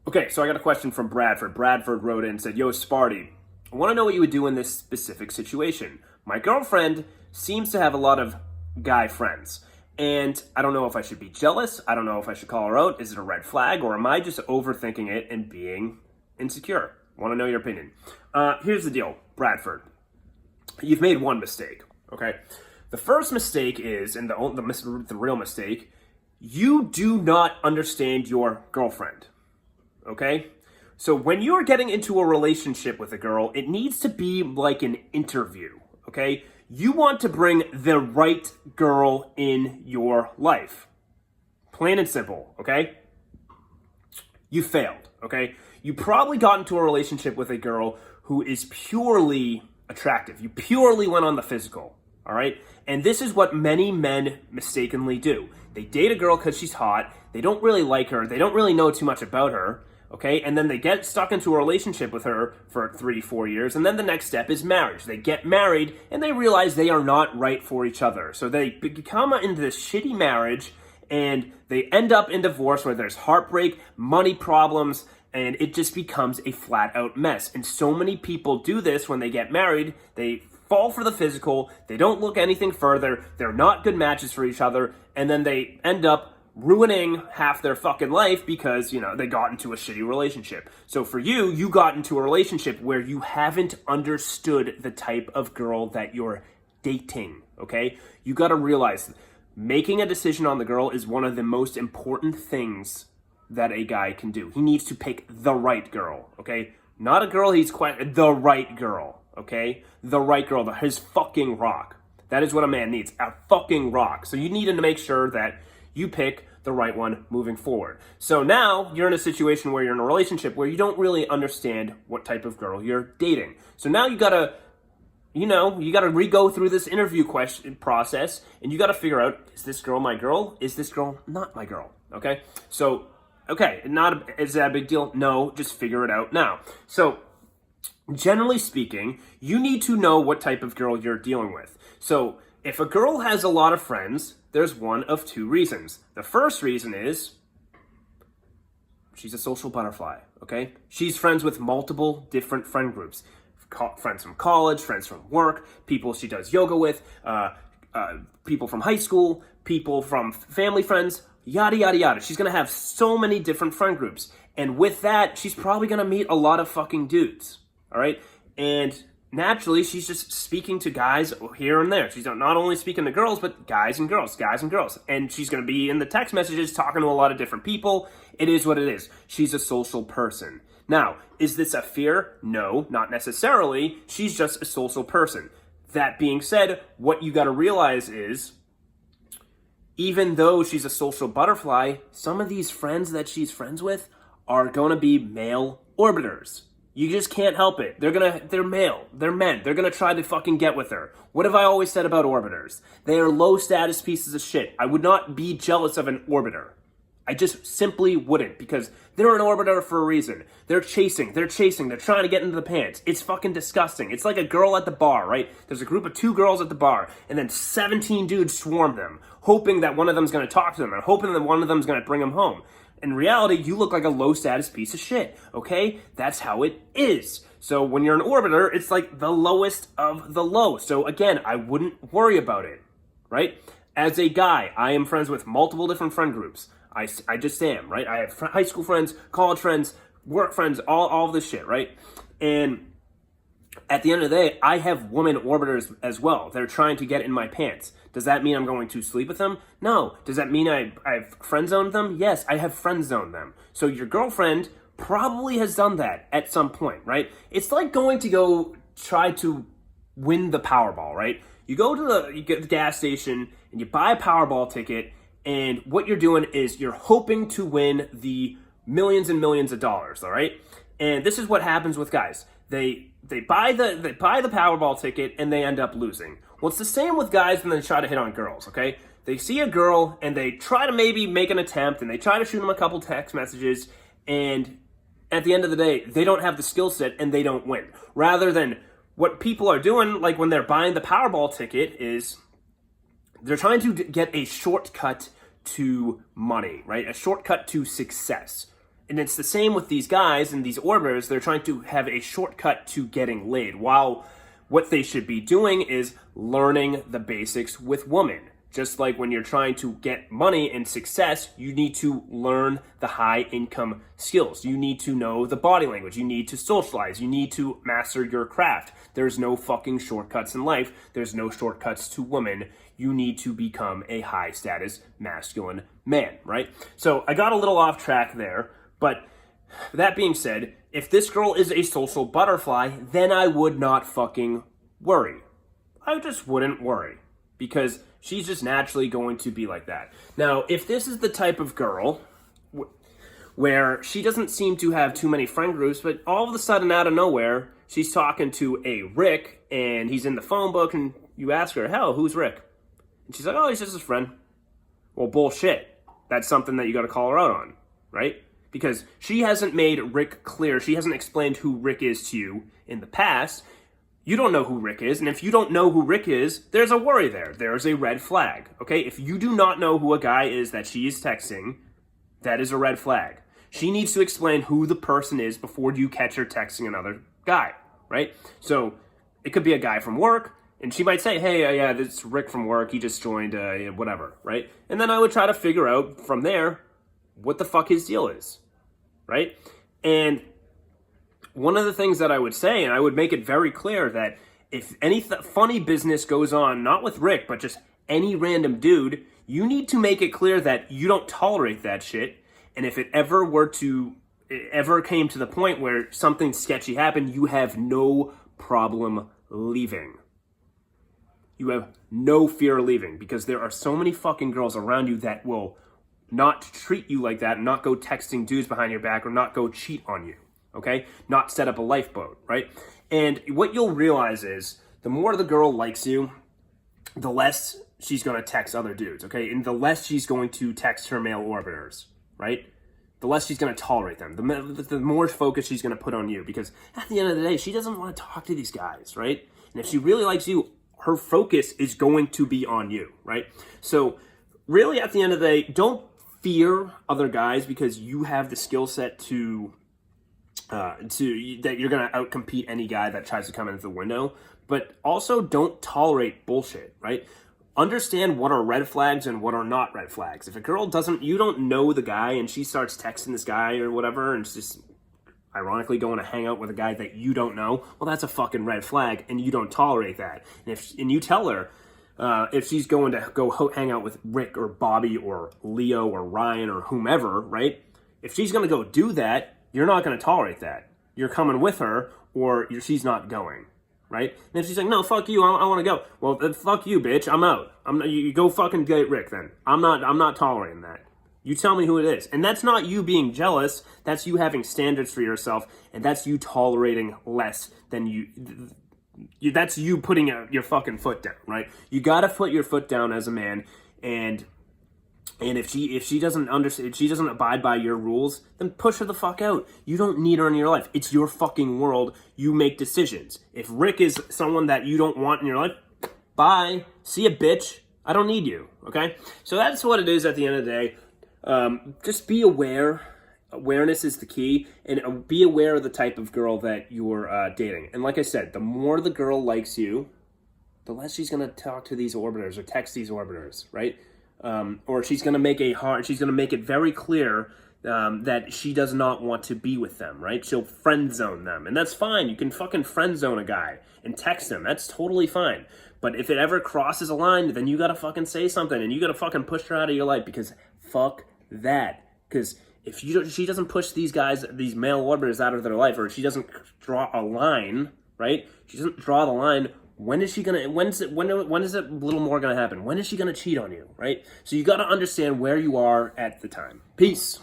Okay, so I got a question from Bradford. Bradford wrote in and said, Yo, Sparty, I want to know what you would do in this specific situation. My girlfriend seems to have a lot of guy friends, and I don't know if I should be jealous. I don't know if I should call her out. Is it a red flag, or am I just overthinking it and being insecure? I want to know your opinion. Here's the deal, Bradford. You've made one mistake, okay? The first mistake is, and the real mistake, you do not understand your girlfriend. Okay? So when you're getting into a relationship with a girl, it needs to be like an interview, okay? You want to bring the right girl in your life. Plain and simple, okay? You failed, okay? You probably got into a relationship with a girl who is purely attractive. You purely went on the physical, all right? And this is what many men mistakenly do. They date a girl because she's hot. They don't really like her. They don't really know too much about her. Okay, and then they get stuck into a relationship with her for 3-4 years, and then the next step is marriage. They get married, and they realize they are not right for each other. So they become into this shitty marriage, and they end up in divorce where there's heartbreak, money problems, and it just becomes a flat-out mess. And so many people do this when they get married. They fall for the physical, they don't look anything further, they're not good matches for each other, and then they end up ruining half their fucking life because, they got into a shitty relationship. So for you, you got into a relationship where you haven't understood the type of girl that you're dating, okay? You got to realize making a decision on the girl is one of the most important things that a guy can do. He needs to pick the right girl, okay? Not a girl the right girl, okay? The right girl, his fucking rock. That is what a man needs, a fucking rock. So you need to make sure that you pick the right one moving forward. So now you're in a situation where you're in a relationship where you don't really understand what type of girl you're dating. So now you gotta re-go through this interview process, and you gotta figure out, is this girl my girl? Is this girl not my girl? Okay? So, is that a big deal? No, just figure it out now. So, generally speaking, you need to know what type of girl you're dealing with. So, if a girl has a lot of friends, there's one of two reasons. The first reason is she's a social butterfly, okay? She's friends with multiple different friend groups. Friends from college, friends from work, people she does yoga with, people from high school, people from family friends, yada, yada, yada. She's gonna have so many different friend groups. And with that, she's probably gonna meet a lot of fucking dudes, all right? And naturally, she's just speaking to guys here and there. She's not only speaking to girls, but guys and girls. And she's going to be in the text messages talking to a lot of different people. It is what it is. She's a social person. Now, is this a fear? No, not necessarily. She's just a social person. That being said, what you got to realize is, even though she's a social butterfly, some of these friends that she's friends with are going to be male orbiters. You just can't help it. They're male. They're men. They're gonna try to fucking get with her. What have I always said about orbiters? They are low status pieces of shit. I would not be jealous of an orbiter. I just simply wouldn't, because they're an orbiter for a reason. They're chasing, they're trying to get into the pants. It's fucking disgusting. It's like a girl at the bar, right? There's a group of 2 girls at the bar, and then 17 dudes swarm them, hoping that one of them's gonna talk to them, and hoping that one of them's gonna bring them home. In reality, you look like a low-status piece of shit, okay? That's how it is. So when you're an orbiter, it's like the lowest of the low. So again, I wouldn't worry about it, right? As a guy, I am friends with multiple different friend groups. I just am, right? I have high school friends, college friends, work friends, all of this shit, right? And at the end of the day, I have women orbiters as well. They're trying to get in my pants. Does that mean I'm going to sleep with them? No. Does that mean I've friend zoned them? Yes, I have friend zoned them. So your girlfriend probably has done that at some point, right? It's like going to go try to win the Powerball, right? You go to the gas station and you buy a Powerball ticket, and what you're doing is you're hoping to win the millions and millions of dollars, all right? And this is what happens with guys. They buy the Powerball ticket and they end up losing. Well, it's the same with guys when they try to hit on girls, okay? They see a girl and they try to maybe make an attempt and they try to shoot them a couple text messages, and at the end of the day, they don't have the skill set and they don't win. Rather than what people are doing, like when they're buying the Powerball ticket, is they're trying to get a shortcut to money, right? A shortcut to success. And it's the same with these guys and these orbiters. They're trying to have a shortcut to getting laid, while what they should be doing is learning the basics with women. Just like when you're trying to get money and success, you need to learn the high income skills. You need to know the body language. You need to socialize. You need to master your craft. There's no fucking shortcuts in life. There's no shortcuts to women. You need to become a high status masculine man, right? So I got a little off track there, but that being said, if this girl is a social butterfly, then I would not fucking worry. I just wouldn't worry, because she's just naturally going to be like that. Now, if this is the type of girl where she doesn't seem to have too many friend groups, but all of a sudden out of nowhere, she's talking to a Rick, and he's in the phone book, and you ask her, hell, who's Rick? And she's like, oh, he's just his friend. Well, bullshit. That's something that you got to call her out on, right? Because she hasn't made Rick clear. She hasn't explained who Rick is to you in the past. You don't know who Rick is, and if you don't know who Rick is, there's a worry there. There's a red flag, okay? If you do not know who a guy is that she is texting, that is a red flag. She needs to explain who the person is before you catch her texting another guy, right? So it could be a guy from work, and she might say, hey, yeah, this is Rick from work. He just joined, whatever, right? And then I would try to figure out from there what the fuck his deal is, right? And one of the things that I would say, and I would make it very clear, that if any funny business goes on, not with Rick, but just any random dude, you need to make it clear that you don't tolerate that shit. And if it ever came to the point where something sketchy happened, you have no problem leaving. You have no fear of leaving, because there are so many fucking girls around you that will not treat you like that, and not go texting dudes behind your back, or not go cheat on you, okay? Not set up a lifeboat, right? And what you'll realize is, the more the girl likes you, the less she's going to text other dudes, okay? And the less she's going to text her male orbiters, right? The less she's going to tolerate them. The more focus she's going to put on you, because at the end of the day, she doesn't want to talk to these guys, right? And if she really likes you, her focus is going to be on you, right? So really, at the end of the day, don't fear other guys because you have the skill set to that you're going to outcompete any guy that tries to come into the window. But also don't tolerate bullshit, right? Understand what are red flags and what are not red flags. If a girl you don't know the guy, and she starts texting this guy or whatever, and it's just ironically going to hang out with a guy that you don't know, well, that's a fucking red flag, and you don't tolerate that. And you tell her, if she's going to go hang out with Rick or Bobby or Leo or Ryan or whomever, right? If she's going to go do that, you're not going to tolerate that. You're coming with her, or she's not going, right? And if she's like, no, fuck you, I want to go. Well, then fuck you, bitch, I'm out. You go fucking get Rick then. I'm not tolerating that. You tell me who it is. And that's not you being jealous. That's you having standards for yourself, and that's you tolerating less than that's you putting your fucking foot down, right? You gotta put your foot down as a man, and if she doesn't understand, if she doesn't abide by your rules, then push her the fuck out. You don't need her in your life. It's your fucking world. You make decisions. If Rick is someone that you don't want in your life, bye. See ya, bitch. I don't need you, okay? So that's what it is at the end of the day. Just be aware. Awareness is the key, and be aware of the type of girl that you're dating. And like I said, the more the girl likes you, the less she's going to talk to these orbiters or text these orbiters, right? Or she's going to make it very clear that she does not want to be with them, right? She'll friend zone them, and that's fine. You can fucking friend zone a guy and text him. That's totally fine. But if it ever crosses a line, then you got to fucking say something, and you got to fucking push her out of your life, because fuck that. Because if she doesn't push these guys, these male orbiters out of their life, or she doesn't draw a line, right? She doesn't draw the line. When is it a little more gonna happen? When is she gonna cheat on you, right? So you gotta understand where you are at the time. Peace.